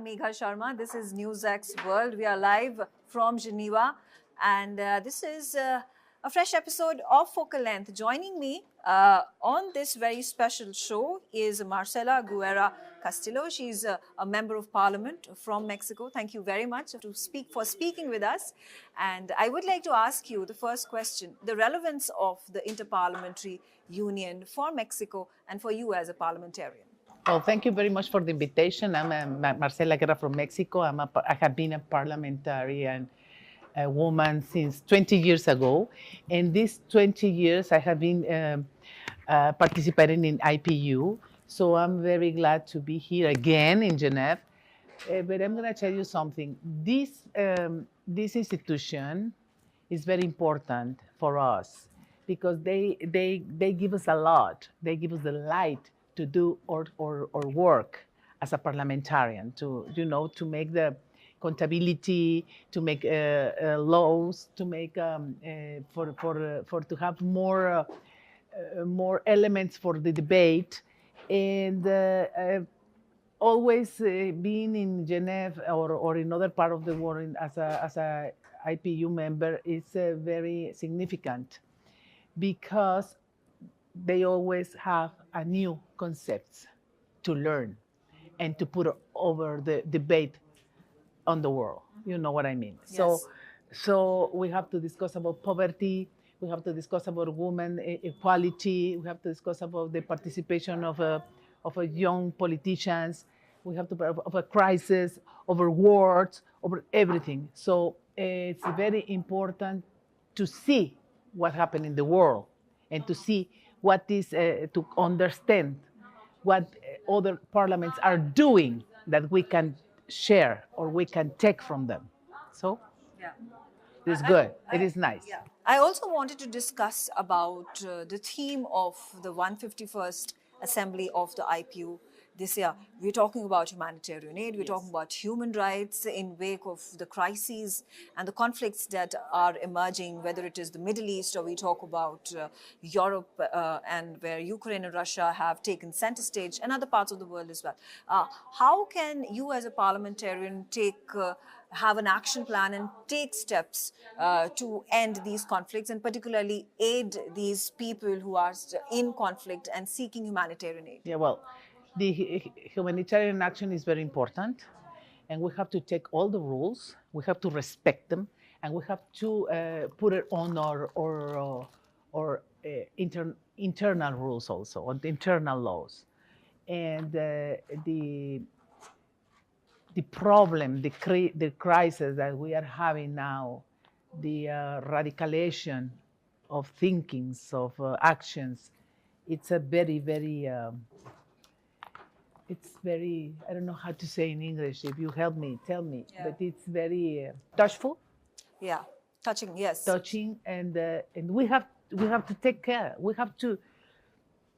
Megha Sharma. This is NewsX World. We are live from Geneva, and this is a fresh episode of Focal Length. Joining me on this very special show is Marcela Guerra Castillo. She's a member of Parliament from Mexico. Thank you very much for speaking with us. And I would like to ask you the first question: the relevance of the Interparliamentary Union for Mexico and for you as a parliamentarian. Well, thank you very much for the invitation. I'm Marcela Guerra from Mexico. I have been a parliamentarian woman since 20 years ago. And these 20 years, I have been participating in IPU. So I'm very glad to be here again in Geneva. But I'm going to tell you something. This institution is very important for us because they give us a lot. They give us the light to do or work as a parliamentarian, to make the accountability, to make laws, to make to have more elements for the debate, and always being in Geneva or in other part of the world as a IPU member is very significant because they always have a new concepts to learn and to put over the debate on the world. You know what I mean? Yes. So we have to discuss about poverty. We have to discuss about women equality. We have to discuss about the participation of young politicians. We have to of a crisis, over wars, over everything. So it's very important to see what happened in the world and to see what is to understand what other parliaments are doing that we can share or we can take from them. So it's good. It is nice. Yeah. I also wanted to discuss about the theme of the 151st Assembly of the IPU this year. We're talking about humanitarian aid, we're talking about human rights in wake of the crises and the conflicts that are emerging, whether it is the Middle East or we talk about Europe and where Ukraine and Russia have taken center stage and other parts of the world as well. How can you as a parliamentarian have an action plan and take steps to end these conflicts and particularly aid these people who are in conflict and seeking humanitarian aid? Yeah, well, the humanitarian action is very important, and we have to take all the rules, we have to respect them, and we have to put it on our internal rules also, on the internal laws. And the problem, the crisis that we are having now, the radicalization of thinkings, of actions, it's a very, very, I don't know how to say in English. If you help me, tell me. Yeah. But it's very touchful. Yeah, touching, yes. Touching, and we have to take care. We have to,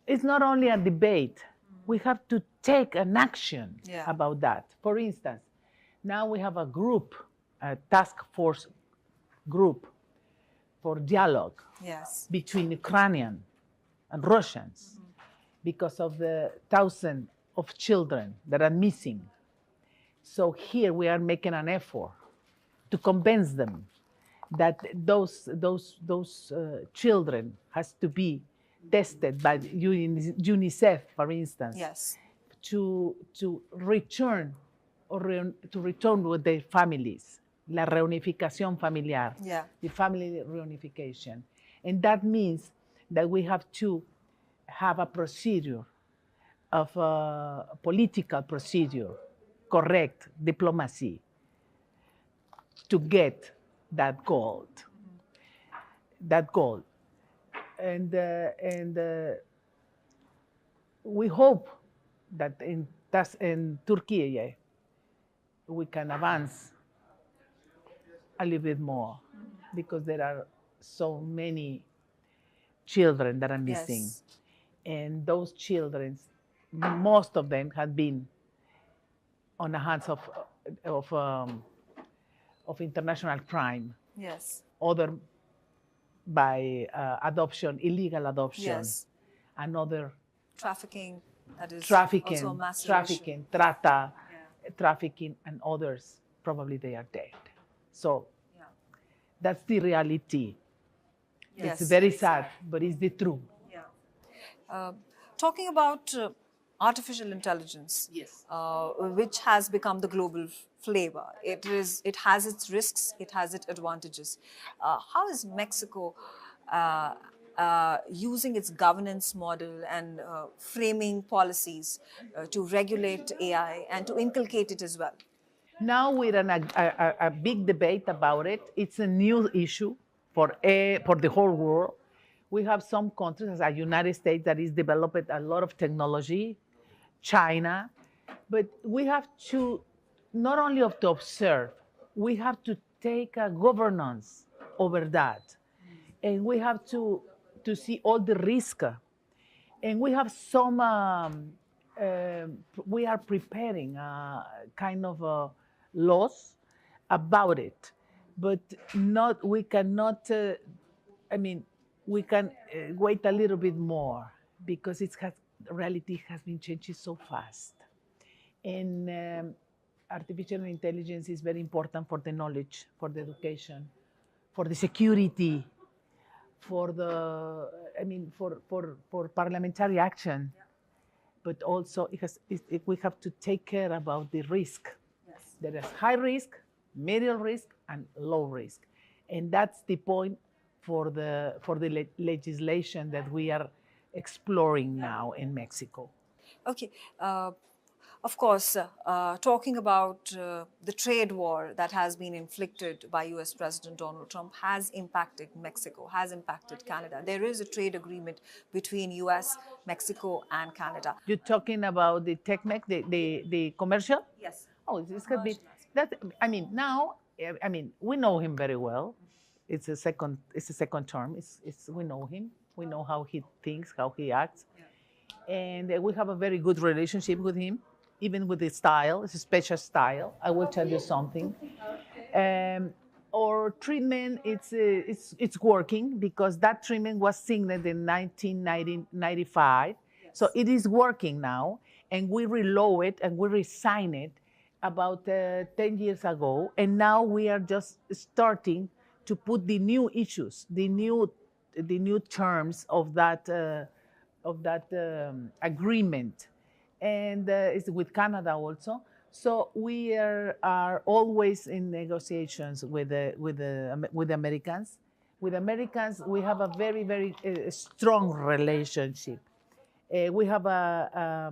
it's not only a debate. We have to take an action about that. For instance, now we have a group, a task force group for dialogue between Ukrainian and Russians because of the thousands of children that are missing. So here we are making an effort to convince them that those children has to be tested by UNICEF, for instance, to return to return with their families, la reunificación familiar, the family reunification. And that means that we have to have a procedure of a political procedure, correct diplomacy, to get that goal. That goal. And we hope that in Turkey we can advance a little bit more because there are so many children that are missing. And those children, most of them have been on the hands of international crime. Other by adoption, illegal adoption, and other trafficking. That is trafficking, also a massive trafficking, issue. trata, trafficking, and others probably they are dead. So Yeah. that's the reality. Yes. It's very sad, but it's the truth. Yeah. Uh, Talking about artificial intelligence, Yes. which has become the global flavor. It has its risks, it has its advantages. How is Mexico using its governance model and framing policies to regulate AI and to inculcate it as well? Now we're in a big debate about it. It's a new issue for the whole world. We have some countries, as the United States, that is developing a lot of technology, China, but we have to not only have to observe, we have to take a governance over that, and we have to see all the risk, and we have some. We are preparing kind of laws about it, but not we cannot. I mean, we can wait a little bit more because reality has been changing so fast, and artificial intelligence is very important for the knowledge, for the education, for the security, for the for parliamentary action, but also we have to take care about the risk. Yes. There is high risk, medium risk, and low risk, and that's the point for the legislation that we are exploring now in Mexico. Okay. Of course, talking about the trade war that has been inflicted by US President Donald Trump has impacted Mexico, has impacted Canada. There is a trade agreement between US, Mexico, and Canada. You're talking about the TechMec, the commercial? Yes. Oh, this could be that. I mean, now, we know him very well. It's a second term. We know him. We know how he thinks, how he acts, and we have a very good relationship with him, even with his style. It's a special style. I will tell you something. Our treatment, it's working because that treatment was signed in 1995. So it is working now, and we reload it and we resign it about 10 years ago, and now we are just starting to put the new issues, the new terms of that agreement, and it's with Canada also. So we are always in negotiations with Americans. With Americans, we have a very strong relationship. We have a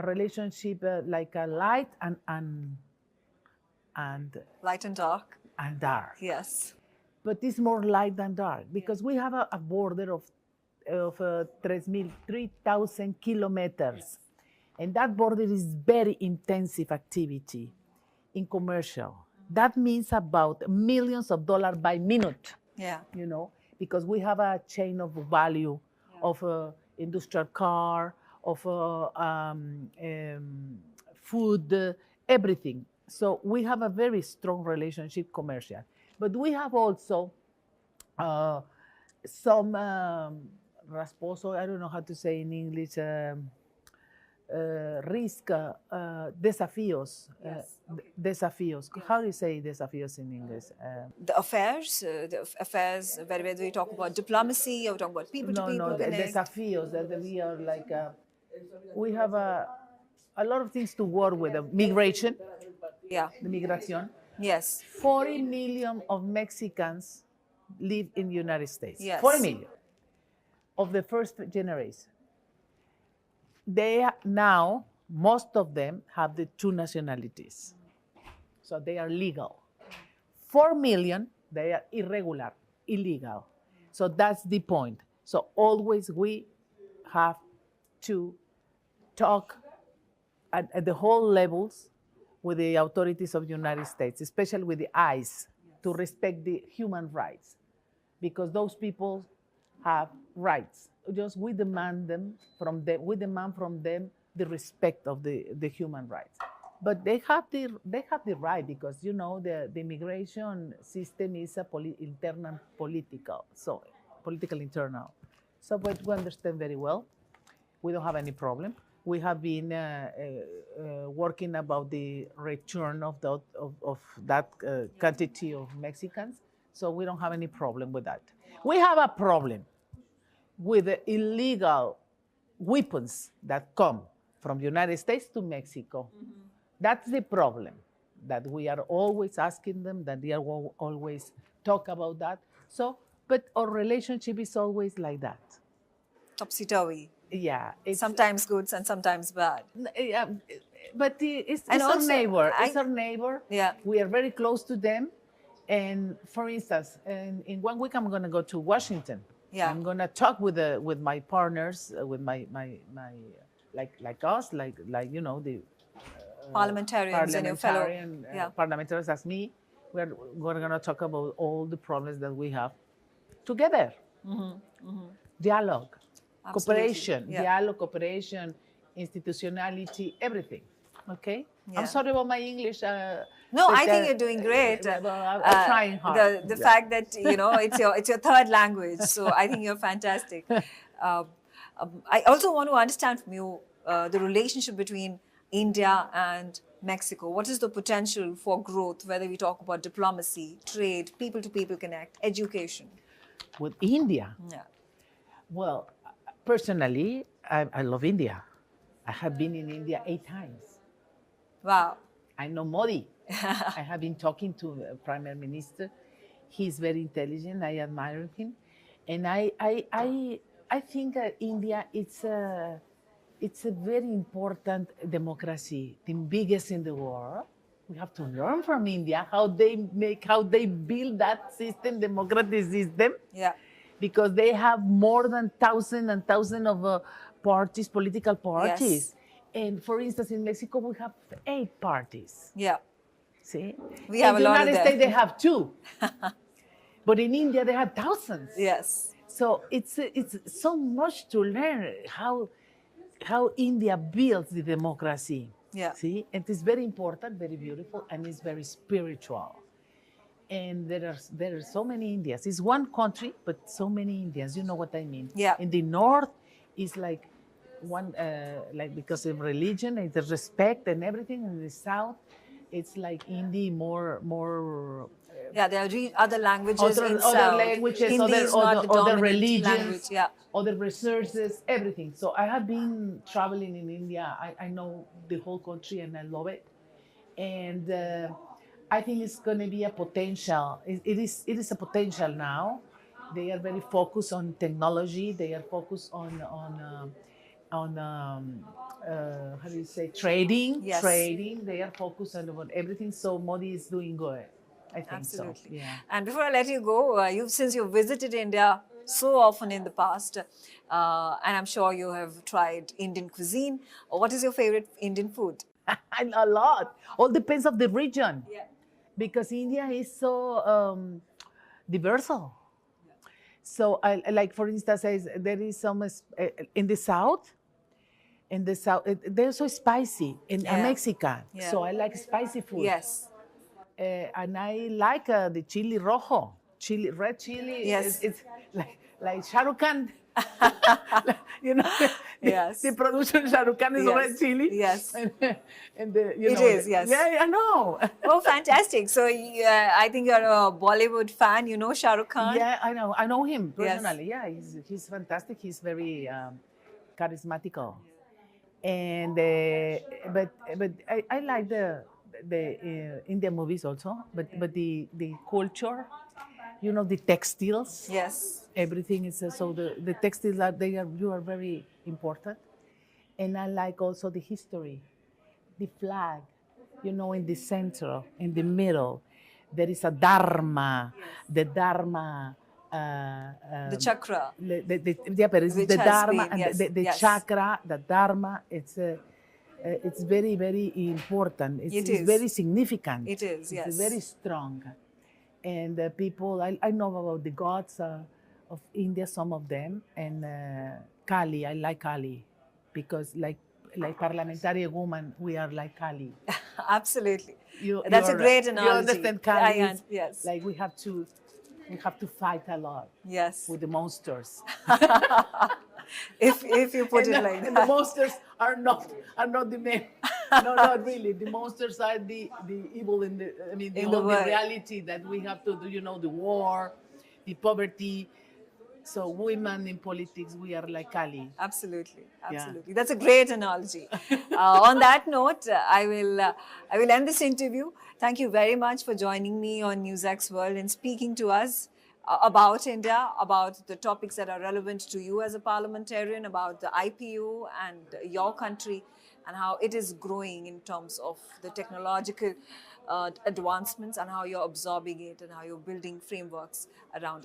relationship like a light and Light and dark. dark. Yes. But it's more light than dark because we have a border of 3,000 kilometers. And that border is very intensive activity in commercial. That means about millions of dollars by minute. Yeah. Because we have a chain of value of industrial car, of food, everything. So we have a very strong relationship commercial. But we have also some rasposo, I don't know how to say in English, risk, desafíos. Desafíos. How do you say desafíos in English? The affairs where we talk about diplomacy, or we talk about people to people connect. Desafíos that we are like, we have a lot of things to work with. Migration, Yeah. the migration. Yes. 40 million of Mexicans live in the United States. Yes. 40 million of the first generation. They now, most of them have the two nationalities. So they are legal. 4 million, they are irregular, illegal. So that's the point. So always we have to talk at the whole levels with the authorities of the United States, especially with the ICE, to respect the human rights, because those people have rights. Just we demand from them the respect of the human rights. But they have the right, because the immigration system is a political internal. So but we understand very well. We don't have any problem. We have been working about the return of that quantity of Mexicans, so we don't have any problem with that. We have a problem with the illegal weapons that come from the United States to Mexico. That's the problem, that we are always asking them, that they are always talk about that. So, but our relationship is always like that. Topsy-turvy. Yeah, it's Sometimes good and sometimes bad. yeah, but it's And our also, neighbor. I- It's our neighbor. Yeah. We are very close to them. And for instance, in 1 week, I'm going to go to Washington. Yeah. I'm going to talk with my partners, with my like us, like the Parliamentarians and your fellow. Yeah. parliamentarians as me. We're going to talk about all the problems that we have together. Dialogue, Absolutely. cooperation, Yeah. dialogue, cooperation, institutionality, everything. Okay? Yeah. I'm sorry about my English. No, but, I think you're doing great. I'm trying hard. The fact that it's your third language, so I think you're fantastic. I also want to understand from you the relationship between India and Mexico. What is the potential for growth? Whether we talk about diplomacy, trade, people-to-people connect, education. With India, Yeah. well, personally, I love India. I have been in India 8 times. Wow. I know Modi. I have been talking to the Prime Minister. He's very intelligent. I admire him, and I think India it's a very important democracy, the biggest in the world. We have to learn from India how they build that system, democratic system. Yeah. Because they have more than thousands and thousands of parties, political parties. Yes. And for instance, in Mexico, we have 8 parties. Yeah. See? We have in a lot the of United them. States, they have 2. But in India, they have thousands. Yes. So it's so much to learn how India builds the democracy. Yeah. See? It is very important, very beautiful, and it's very spiritual. And there are so many Indians. It's one country, but so many Indians. You know what I mean? Yeah. In the north, it's like one because of religion and the respect and everything. In the south, it's like Hindi more. Yeah, there are other languages in Other South. languages, Hindi is not the other dominant religions, language. Yeah. other resources, everything. So I have been traveling in India. I know the whole country and I love it. And I think it's going to be a potential. It is a potential now. They are very focused on technology. They are focused on how do you say, trading? Yes. Trading. They are focused on everything. So Modi is doing good. I think Absolutely. so. Yeah. And before I let you go, since you've visited India so often in the past, and I'm sure you have tried Indian cuisine. What is your favorite Indian food? A lot. All depends of the region. Yeah. Because India is so diverse. So, like for instance, there is some in the south. They're so spicy. And I'm Yeah. Mexican, Yeah. so I like spicy food. Yes. And I like the chili rojo, red chili. Yes. It's like Shah Rukh Khan. You know, Yes. the producer Shah Rukh Khan is Yes. red chili. Yes. And It is, yes. Yeah, I know. Oh, fantastic. So I think you're a Bollywood fan. You know Shah Rukh Khan? Yeah, I know. I know him Yes. personally. Yeah, he's fantastic. He's very charismatical. And but I like the Indian movies also. But the culture, the textiles. Yes. Everything is so the textiles you are very important. And I like also the history, the flag, in the center, in the middle, there is a dharma, the dharma. The chakra. Yeah, but it's Which the has dharma been, and yes, the yes. chakra, the dharma. It's very, very important. It It's is. very significant. It is, yes. It's very strong. And people, I know about the gods of India, some of them, and Kali. I like Kali because like parliamentarian woman, we are like Kali. Absolutely. You- That's a you're- great analogy. You understand Kali? Yes. Like we have to fight a lot Yes. with the monsters. if you put and, it like and the that. monsters are not the men. No, not really. The monsters are the evil in the. I mean, In the the world. reality that we have to do. The war, the poverty. So women in politics, we are like Ali. Absolutely, Yeah. absolutely. That's a great analogy. On that note, I will end this interview. Thank you very much for joining me on NewsX World and speaking to us about India, about the topics that are relevant to you as a parliamentarian, about the IPU and your country, and how it is growing in terms of the technological advancements and how you're absorbing it and how you're building frameworks around it.